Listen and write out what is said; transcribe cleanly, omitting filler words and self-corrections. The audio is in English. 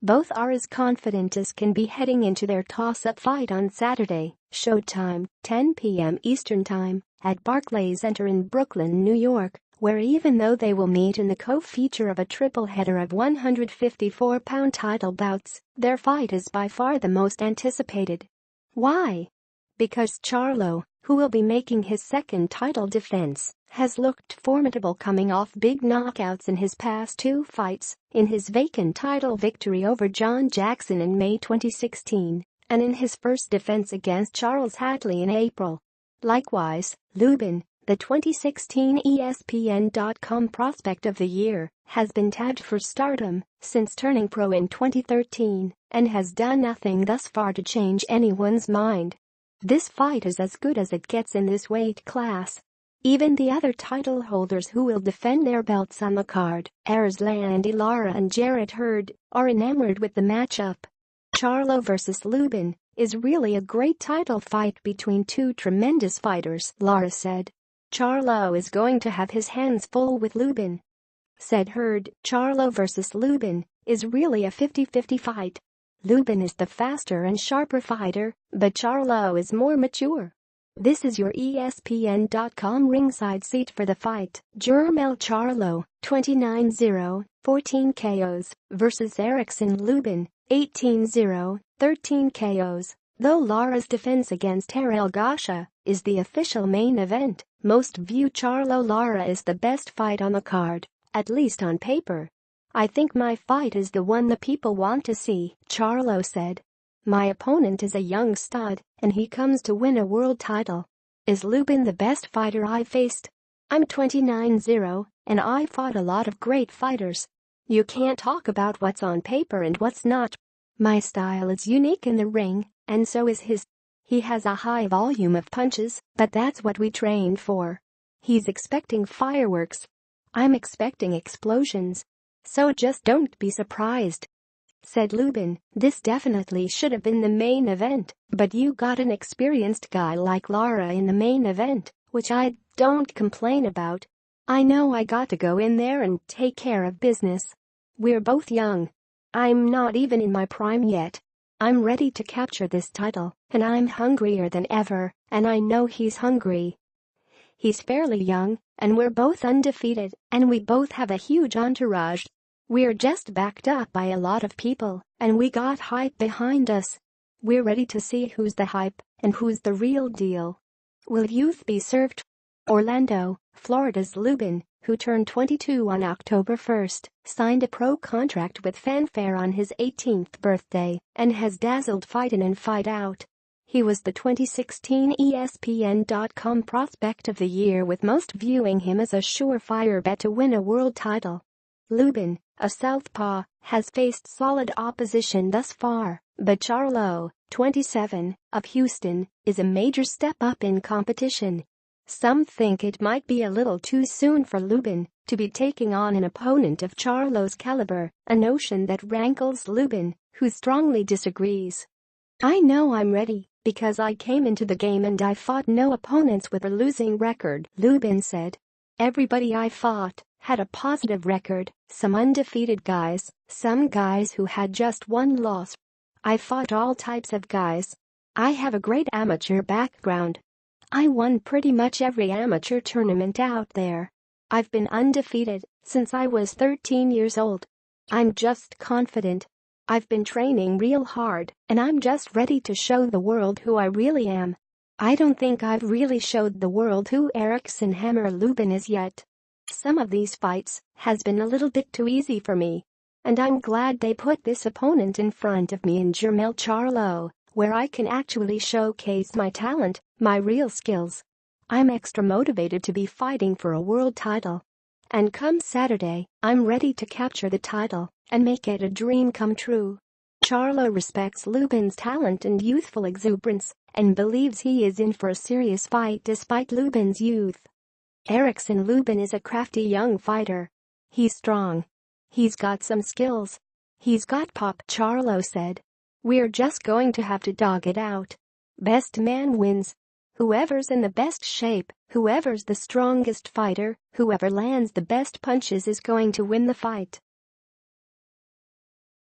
Both are as confident as can be heading into their toss-up fight on Saturday, showtime, 10 p.m. Eastern Time, at Barclays Center in Brooklyn, New York, where even though they will meet in the co-feature of a triple-header of 154-pound title bouts, their fight is by far the most anticipated. Why? Because Charlo, who will be making his second title defense, has looked formidable coming off big knockouts in his past two fights, in his vacant title victory over John Jackson in May 2016, and in his first defense against Charles Hadley in April. Likewise, Lubin, the 2016 ESPN.com Prospect of the Year, has been tabbed for stardom since turning pro in 2013 and has done nothing thus far to change anyone's mind. This fight is as good as it gets in this weight class. Even the other title holders who will defend their belts on the card, Erislandy Lara and Jarrett Hurd, are enamored with the matchup. Charlo vs. Lubin is really a great title fight between two tremendous fighters, Lara said. Charlo is going to have his hands full with Lubin, said Hurd. Charlo vs. Lubin is really a 50-50 fight. Lubin is the faster and sharper fighter, but Charlo is more mature. This is your ESPN.com ringside seat for the fight. Jermell Charlo, 29-0, 14 KOs, versus Erickson Lubin, 18-0, 13 KOs. Though Lara's defense against Harel Gasha is the official main event, most view Charlo-Lara as the best fight on the card, at least on paper. I think my fight is the one the people want to see, Charlo said. My opponent is a young stud, and he comes to win a world title. Is Lubin the best fighter I've faced? I'm 29-0, and I fought a lot of great fighters. You can't talk about what's on paper and what's not. My style is unique in the ring, and so is his. He has a high volume of punches, but that's what we trained for. He's expecting fireworks. I'm expecting explosions. So just don't be surprised, said Lubin. This definitely should have been the main event, but you got an experienced guy like Lara in the main event, which I don't complain about. I know I got to go in there and take care of business. We're both young. I'm not even in my prime yet. I'm ready to capture this title, and I'm hungrier than ever, and I know he's hungry. He's fairly young, and we're both undefeated, and we both have a huge entourage. We're just backed up by a lot of people, and we got hype behind us. We're ready to see who's the hype and who's the real deal. Will youth be served? Orlando, Florida's Lubin, who turned 22 on October 1, signed a pro contract with fanfare on his 18th birthday and has dazzled fight in and fight out. He was the 2016 ESPN.com Prospect of the Year, with most viewing him as a surefire bet to win a world title. Lubin, a southpaw, has faced solid opposition thus far, but Charlo, 27, of Houston, is a major step up in competition. Some think it might be a little too soon for Lubin to be taking on an opponent of Charlo's caliber, a notion that rankles Lubin, who strongly disagrees. I know I'm ready, because I came into the game and I fought no opponents with a losing record, Lubin said. Everybody I fought had a positive record, some undefeated guys, some guys who had just one loss. I fought all types of guys. I have a great amateur background. I won pretty much every amateur tournament out there. I've been undefeated since I was 13 years old. I'm just confident. I've been training real hard, and I'm just ready to show the world who I really am. I don't think I've really showed the world who Erickson Hammer Lubin is yet. Some of these fights has been a little bit too easy for me, and I'm glad they put this opponent in front of me in Jermell Charlo, where I can actually showcase my talent, my real skills. I'm extra motivated to be fighting for a world title. And come Saturday, I'm ready to capture the title and make it a dream come true. Charlo respects Lubin's talent and youthful exuberance and believes he is in for a serious fight despite Lubin's youth. Erickson Lubin is a crafty young fighter. He's strong. He's got some skills. He's got pop, Charlo said. We're just going to have to dog it out. Best man wins. Whoever's in the best shape, whoever's the strongest fighter, whoever lands the best punches is going to win the fight.